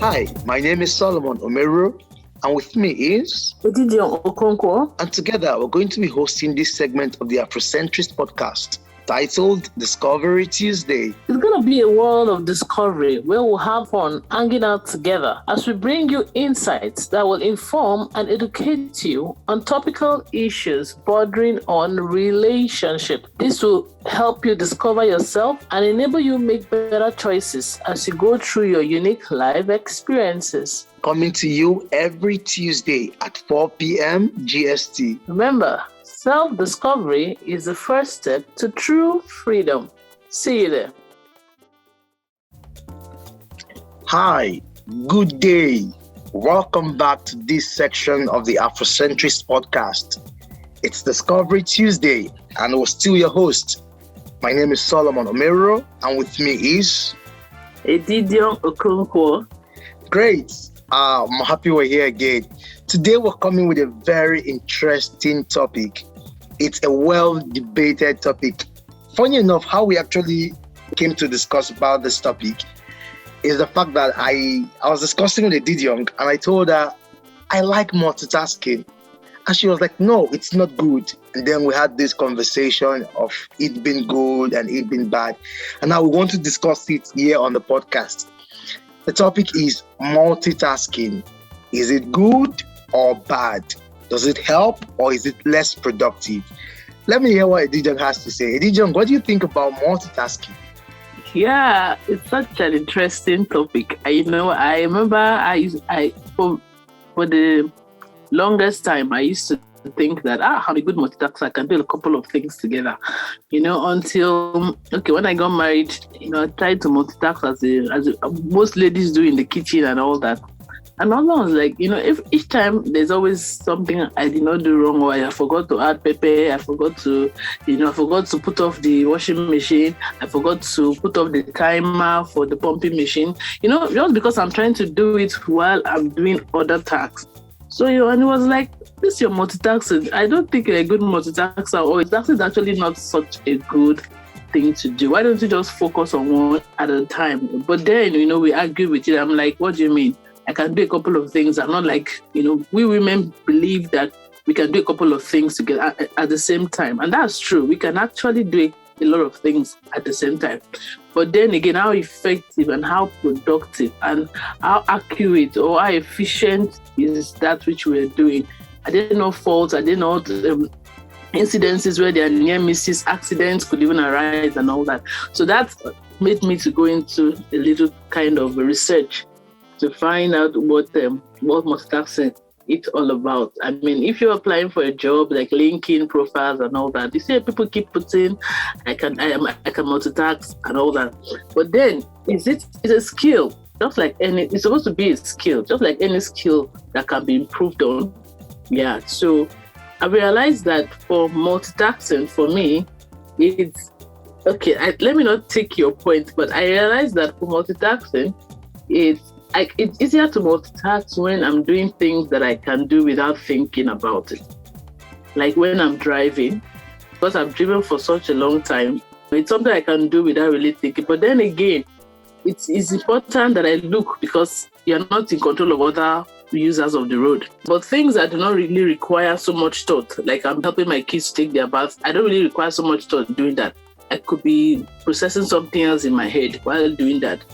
Hi, my name is Solomon Omeru, and with me is Edidiong. and together we're going to be hosting this segment of the Afrocentrist podcast titled Discovery Tuesday. It's going to be a world of discovery where we'll have fun hanging out together as we bring you insights that will inform and educate you on topical issues bordering on relationship. This will help you discover yourself and enable you make better choices as you go through your unique life experiences. Coming to you every Tuesday at 4 p.m. GST. Remember, self-discovery is the first step to true freedom. See you there. Hi, good day. Welcome back to this section of the Afrocentrist podcast. It's Discovery Tuesday, and we're still your host. My name is Solomon Omero, and with me is Edidiong. Great. I'm happy we're here again. Today we're coming with a very interesting topic. It's a well-debated topic. Funny enough, how we actually came to discuss about this topic is the fact that I was discussing with Edidiong and I told her I like multitasking. And she was like, no, it's not good. And then we had this conversation of it being good and it being bad. And now we want to discuss it here on the podcast. The topic is multitasking. Is it good or bad? Does it help or is it less productive? Let me hear what Edidiong has to say. Edidiong, what do you think about multitasking? Yeah, it's such an interesting topic. I remember for the longest time, I used to think that I'm a good multitasker. I can do a couple of things together, until when I got married, I tried to multitask as most ladies do in the kitchen and all that. And I was like, if each time there's always something I did not do wrong, or I forgot to add pepper, I forgot to put off the washing machine, I forgot to put off the timer for the pumping machine, just because I'm trying to do it while I'm doing other tasks. So, and it was like, this is your multitasking. I don't think you're a good multitasker, or it's actually not such a good thing to do. Why don't you just focus on one at a time? But then, we argue with it. I'm like, what do you mean? I can do a couple of things. I'm not like, we women believe that we can do a couple of things together at the same time. And that's true. We can actually do a lot of things at the same time. But then again, how effective and how productive and how accurate or how efficient is that which we're doing? Are there no faults? Are there not incidences where there are near misses, accidents could even arise and all that? So that made me to go into a little kind of research to find out what multitasking it's all about. I mean, if you're applying for a job like LinkedIn profiles and all that, you see people keep putting, I can multitask and all that. But then, it's a skill, just like it's supposed to be a skill, just like any skill that can be improved on. Yeah. So I realized that for multitasking, for me, it's okay. Let me not take your point, but I realized that for multitasking, it's easier to multitask when I'm doing things that I can do without thinking about it. Like when I'm driving, because I've driven for such a long time, it's something I can do without really thinking. But then again, it's important that I look because you're not in control of other users of the road. But things that do not really require so much thought, like I'm helping my kids take their bath, I don't really require so much thought doing that. I could be processing something else in my head while doing that.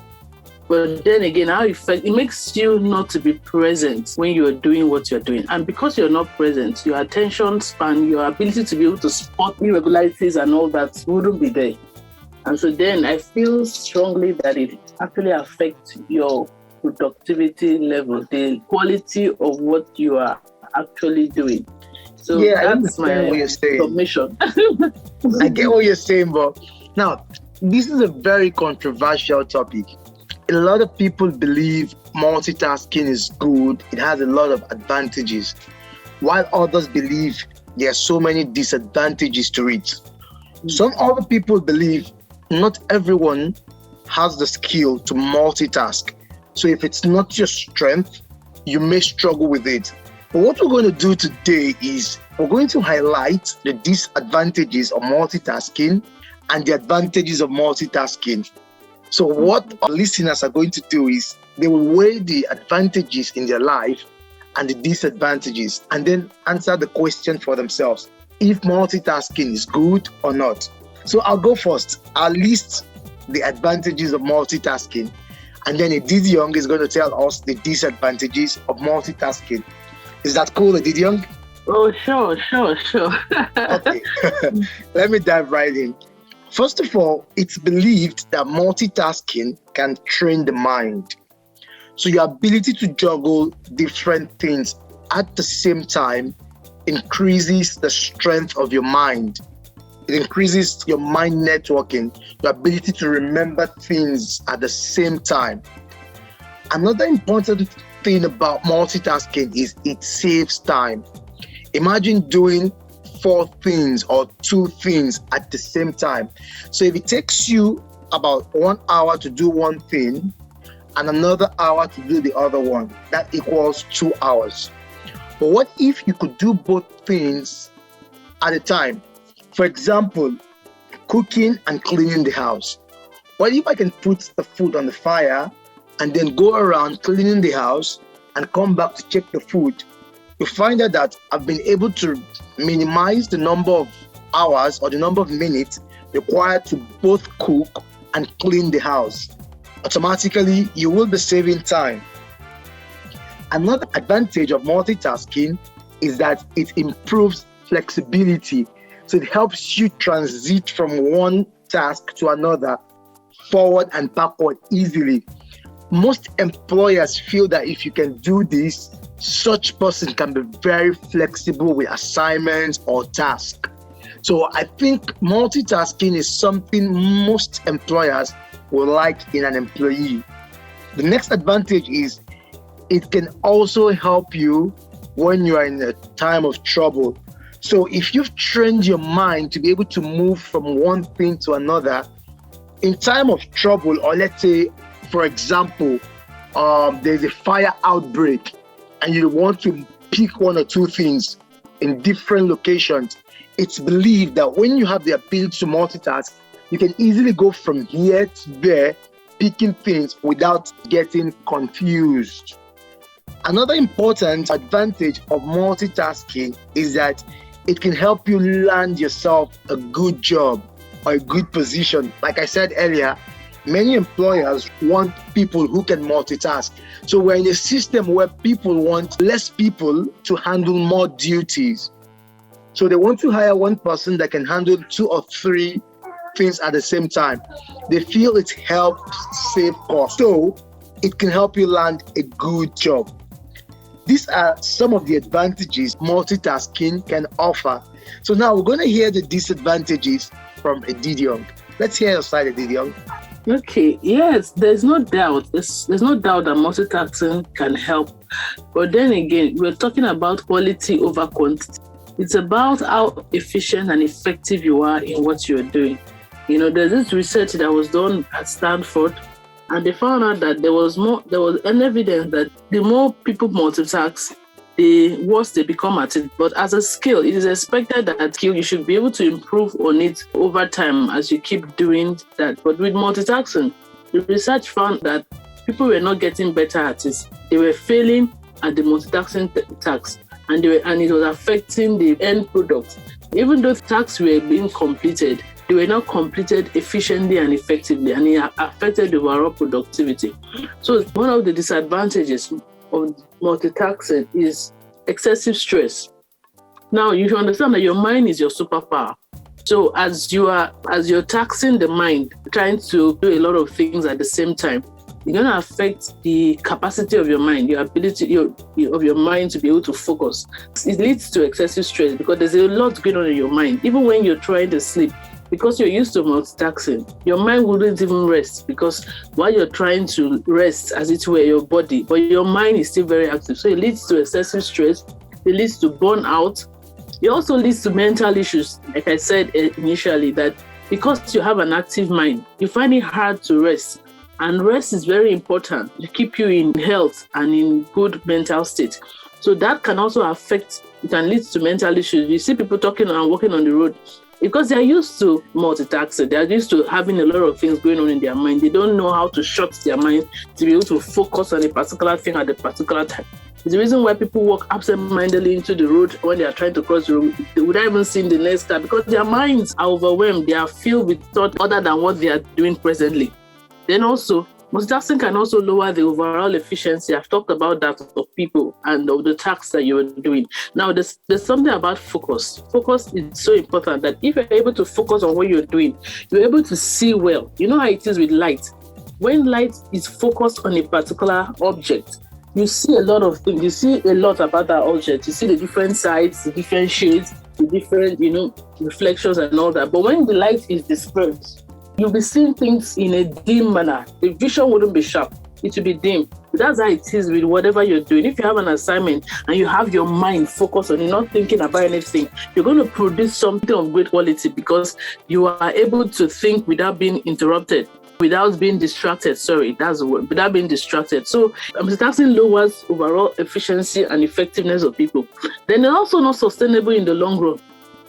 But then again, it makes you not to be present when you're doing what you're doing. And because you're not present, your attention span, your ability to be able to spot irregularities and all that wouldn't be there. And so then I feel strongly that it actually affects your productivity level, the quality of what you are actually doing. So that's my submission. I get what you're saying, but now, this is a very controversial topic. A lot of people believe multitasking is good. It has a lot of advantages, while others believe there are so many disadvantages to it. Some other people believe not everyone has the skill to multitask. So if it's not your strength, you may struggle with it. But what we're going to do today is we're going to highlight the disadvantages of multitasking and the advantages of multitasking. So what our listeners are going to do is they will weigh the advantages in their life and the disadvantages, and then answer the question for themselves if multitasking is good or not. So I'll go first. I'll list the advantages of multitasking, and then Edidiong is going to tell us the disadvantages of multitasking. Is that cool, Edidiong? Oh, sure. Okay. Let me dive right in. First of all, it's believed that multitasking can train the mind. So your ability to juggle different things at the same time increases the strength of your mind. It increases your mind networking, your ability to remember things at the same time. Another important thing about multitasking is it saves time. Imagine doing 4 things or 2 things at the same time. So if it takes you about 1 hour to do one thing and another hour to do the other one, that equals 2 hours. But what if you could do both things at a time? For example, cooking and cleaning the house. What if I can put the food on the fire and then go around cleaning the house and come back to check the food? You find out that I've been able to minimize the number of hours or the number of minutes required to both cook and clean the house. Automatically, you will be saving time. Another advantage of multitasking is that it improves flexibility. So it helps you transit from one task to another, forward and backward easily. Most employers feel that if you can do this, such person can be very flexible with assignments or tasks. So I think multitasking is something most employers will like in an employee. The next advantage is it can also help you when you are in a time of trouble. So if you've trained your mind to be able to move from one thing to another, in time of trouble, or let's say, for example, there's a fire outbreak and you want to pick 1 or 2 things in different locations, it's believed that when you have the ability to multitask, you can easily go from here to there, picking things without getting confused. Another important advantage of multitasking is that it can help you land yourself a good job or a good position. Like I said earlier, many employers want people who can multitask. So we're in a system where people want less people to handle more duties. So they want to hire one person that can handle 2 or 3 things at the same time. They feel it helps save costs. So it can help you land a good job. These are some of the advantages multitasking can offer. So now we're going to hear the disadvantages from Edidiong. Let's hear your side, Edidiong. Okay, yes, there's no doubt. There's no doubt that multitasking can help. But then again, we're talking about quality over quantity. It's about how efficient and effective you are in what you're doing. There's this research that was done at Stanford, and they found out that there was an evidence that the more people multitask, the worse they become at it. But as a skill, it is expected that skill you should be able to improve on it over time as you keep doing that. But with multitasking, the research found that people were not getting better at it. They were failing at the multitasking tasks, and it was affecting the end product. Even though tasks were being completed, they were not completed efficiently and effectively, and it affected the overall productivity. So one of the disadvantages of multitasking is excessive stress. Now you should understand that your mind is your superpower. So as you're taxing the mind, trying to do a lot of things at the same time, you're going to affect the capacity of your mind, your ability of your mind to be able to focus. It leads to excessive stress because there's a lot going on in your mind. Even when you're trying to sleep, because you're used to multitasking, your mind wouldn't even rest, because while you're trying to rest, as it were, your body, but your mind is still very active. So it leads to excessive stress. It leads to burnout. It also leads to mental issues. Like I said initially, that because you have an active mind, you find it hard to rest. And rest is very important to keep you in health and in good mental state. So that can also it can lead to mental issues. You see people talking and walking on the road, because they're used to multitasking. They're used to having a lot of things going on in their mind. They don't know how to shut their mind to be able to focus on a particular thing at a particular time. It's the reason why people walk absent-mindedly into the road when they are trying to cross the road. They would not even see the next car because their minds are overwhelmed. They are filled with thought other than what they are doing presently. Then also, multitasking can also lower the overall efficiency. I've talked about that of people and of the tasks that you're doing. Now, there's something about focus. Focus is so important that if you're able to focus on what you're doing, you're able to see well. You know how it is with light. When light is focused on a particular object, you see a lot of things. You see a lot about that object. You see the different sides, the different shades, the different, reflections and all that. But when the light is dispersed, you'll be seeing things in a dim manner. The vision wouldn't be sharp. It will be dim. That's how it is with whatever you're doing. If you have an assignment and you have your mind focused on it, not thinking about anything, you're going to produce something of great quality because you are able to think without being interrupted, without being distracted. Sorry, that's the word. Without being distracted. So multitasking lowers overall efficiency and effectiveness of people. Then it's also not sustainable in the long run.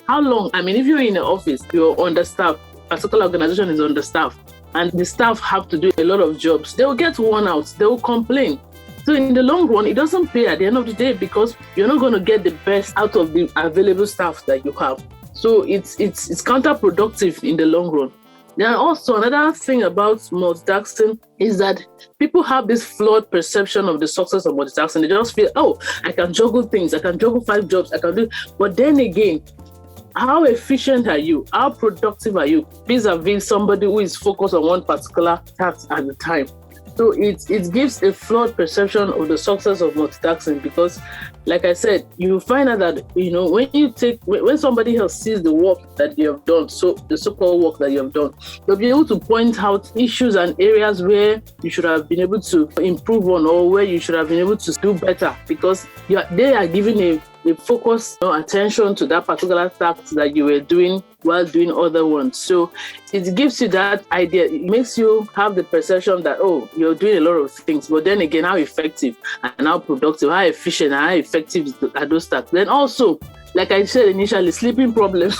How long? I mean, if you're in an office, you're understaffed, particular organization is understaffed, and the staff have to do a lot of jobs, they will get worn out, they will complain. So in the long run, it doesn't pay at the end of the day because you're not going to get the best out of the available staff that you have. So it's counterproductive in the long run. Then also another thing about multitasking is that people have this flawed perception of the success of multitasking. They just feel, oh, I can juggle things, I can juggle 5 jobs, I can do. But then again, how efficient are you? How productive are you vis-a-vis somebody who is focused on one particular task at a time? So it gives a flawed perception of the success of multitasking because, like I said, you find out that, when somebody else sees the work that you have done, so the so-called work that you have done, they'll be able to point out issues and areas where you should have been able to improve on or where you should have been able to do better because they are giving a focus attention to that particular task that you were doing while doing other ones. So it gives you that idea. It makes you have the perception that, oh, you're doing a lot of things. But then again, how effective and how productive, how efficient and how effective are those tasks? Then also, like I said initially, sleeping problem.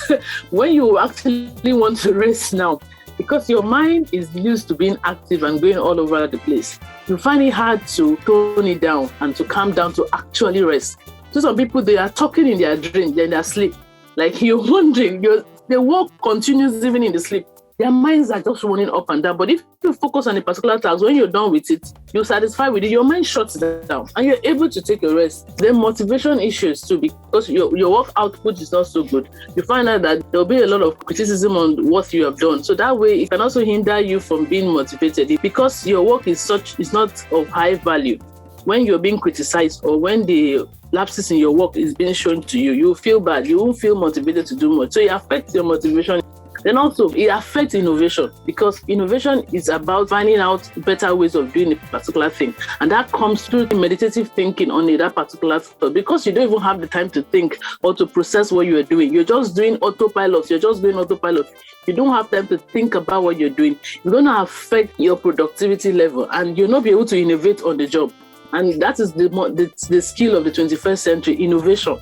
When you actually want to rest now, because your mind is used to being active and going all over the place, you find it hard to tone it down and to calm down to actually rest. So some people, they are talking in their dream, then their sleep. Like you're wondering, the work continues even in the sleep. Their minds are just running up and down. But if you focus on a particular task, when you're done with it, you're satisfied with it, your mind shuts down and you're able to take a rest. Then motivation issues too, because your work output is not so good. You find out that there'll be a lot of criticism on what you have done. So that way, it can also hinder you from being motivated because your work is not of high value. When you're being criticized or when the lapses in your work is being shown to you, you feel bad, you won't feel motivated to do more. So it affects your motivation. Then also it affects innovation because innovation is about finding out better ways of doing a particular thing. And that comes through meditative thinking on that particular thing because you don't even have the time to think or to process what you are doing. You're just doing autopilot. You don't have time to think about what you're doing. It's going to affect your productivity level and you'll not be able to innovate on the job. And that is the skill of the 21st century, innovation.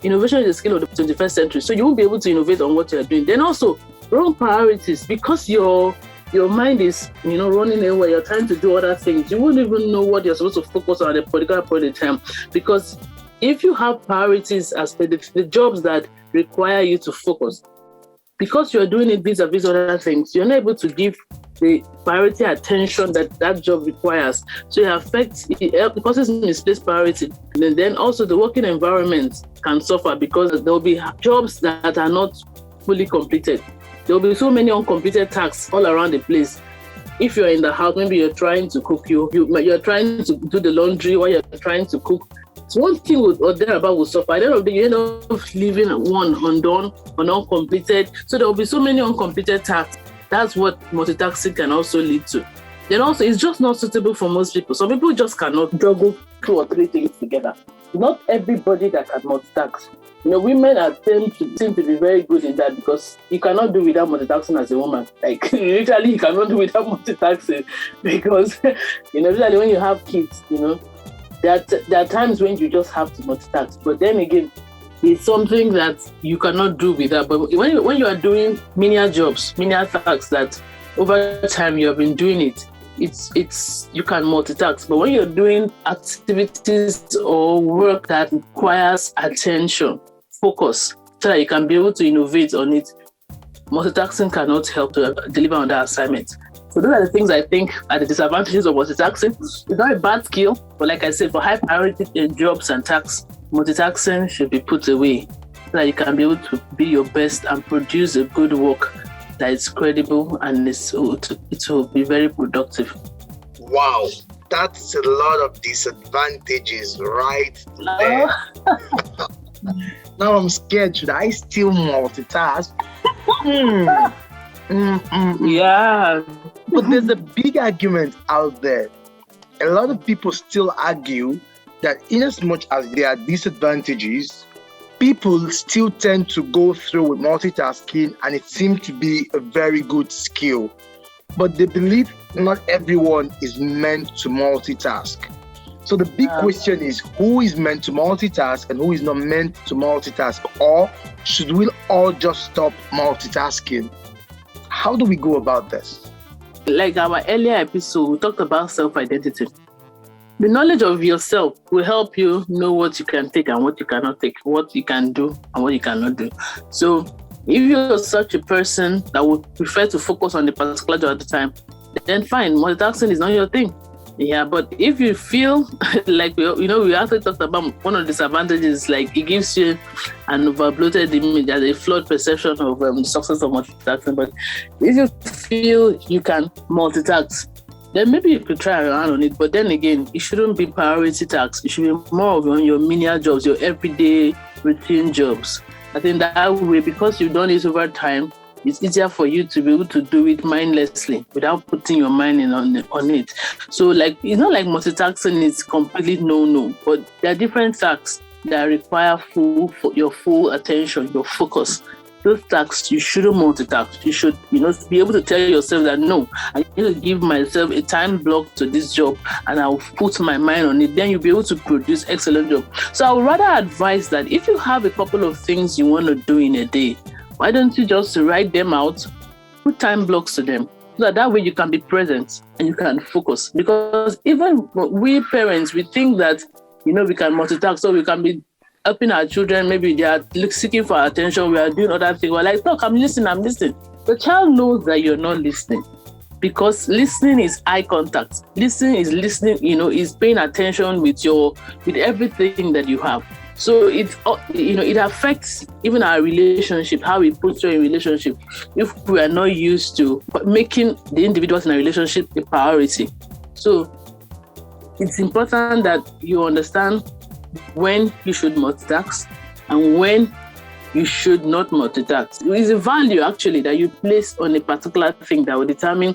Innovation is the skill of the 21st century. So you won't be able to innovate on what you're doing. Then also, wrong priorities. Because your mind is, running away, you're trying to do other things. You won't even know what you're supposed to focus on at a particular point in time. Because if you have priorities as per the jobs that require you to focus, because you're doing it vis-a-vis other things, you're not able to give the priority attention that job requires. So it causes misplaced priority. And then also the working environment can suffer because there will be jobs that are not fully completed. There will be so many uncompleted tasks all around the place. If you're in the house, maybe you're trying to cook, you're trying to do the laundry while you're trying to cook. So one thing or thereabout will suffer. At the end of the day, you end up leaving one undone or uncompleted. So there will be so many uncompleted tasks. That's what multitasking can also lead to. Then also, it's just not suitable for most people. Some people just cannot juggle 2 or 3 things together. Not everybody that can multitask. Women seem to be very good in that because you cannot do without multitasking as a woman. Like, literally, you cannot do without multitasking because, usually when you have kids, there are times when you just have to multitask. But then again, It's something that you cannot do without. But when you are doing menial jobs, menial tasks that over time you have been doing it, it's you can multitask. But when you're doing activities or work that requires attention, focus, so that you can be able to innovate on it, multitasking cannot help to deliver on that assignment. So those are the things I think are the disadvantages of multitasking. It's not a bad skill, but like I said, for high priority jobs and tasks, multitasking should be put away so that you can be able to be your best and produce a good work that is credible and it will be very productive. Wow, that's a lot of disadvantages right there. Now I'm scared. Should I still multitask? Yeah. But there's a big argument out there. A lot of people still argue that in as much as there are disadvantages, people still tend to go through with multitasking, and it seems to be a very good skill. But they believe not everyone is meant to multitask. So the big question is, who is meant to multitask and who is not meant to multitask? Or should we all just stop multitasking? How do we go about this? Like our earlier episode, we talked about self-identity. The knowledge of yourself will help you know what you can take and what you cannot take, what you can do and what you cannot do. So if you're such a person that would prefer to focus on the particular job at the time, then fine, multitasking is not your thing. Yeah, but if you feel like, we actually talked about one of the disadvantages, like it gives you an overbloated image as a flawed perception of the success of multitasking. But if you feel you can multitask, then maybe you could try around on it. But then again, it shouldn't be priority tasks. It should be more of your menial jobs, your everyday routine jobs. I think that way, because you've done it over time, it's easier for you to be able to do it mindlessly without putting your mind in on it. So like, it's not like multitasking is completely no, but there are different tasks that require your full attention, your focus. Those tasks, you shouldn't multitask. You should, be able to tell yourself that, no, I need to give myself a time block to this job and I'll put my mind on it. Then you'll be able to produce excellent job. So I would rather advise that if you have a couple of things you want to do in a day, why don't you just write them out, put time blocks to them, so that way you can be present and you can focus. Because even we parents, we think that, we can multitask, so we can be helping our children. Maybe they are seeking for our attention, we are doing other things. We're like, look, I'm listening. The child knows that you're not listening, because listening is eye contact. Listening, is paying attention with everything that you have. So it affects even our relationship, how we put you in relationship, if we are not used to making the individuals in a relationship a priority. So it's important that you understand when you should multitask and when you should not multitask. It is a value actually that you place on a particular thing that will determine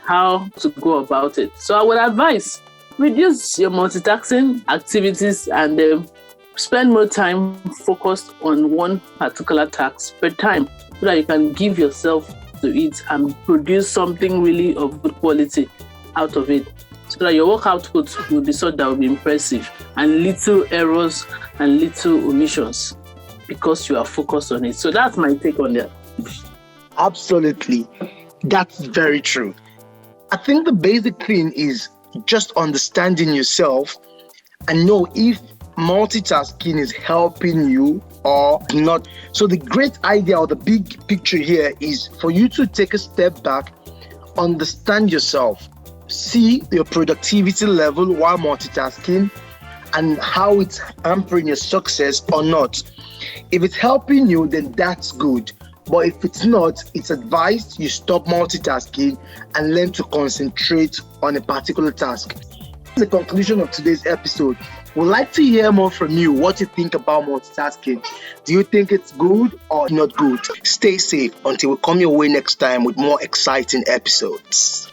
how to go about it. So I would advise, reduce your multitasking activities and spend more time focused on one particular task per time, so that you can give yourself to it and produce something really of good quality out of it, so that your work output will be such that will be impressive and little errors and little omissions, because you are focused on it. So that's my take on that. Absolutely. That's very true. I think the basic thing is just understanding yourself and know if multitasking is helping you or not. So the great idea or the big picture here is for you to take a step back, understand yourself, see your productivity level while multitasking and how it's hampering your success or not. If it's helping you, then that's good. But if it's not, it's advised you stop multitasking and learn to concentrate on a particular task. The conclusion of today's episode. We'd like to hear more from you, what you think about multitasking. Do you think it's good or not good? Stay safe until we come your way next time with more exciting episodes.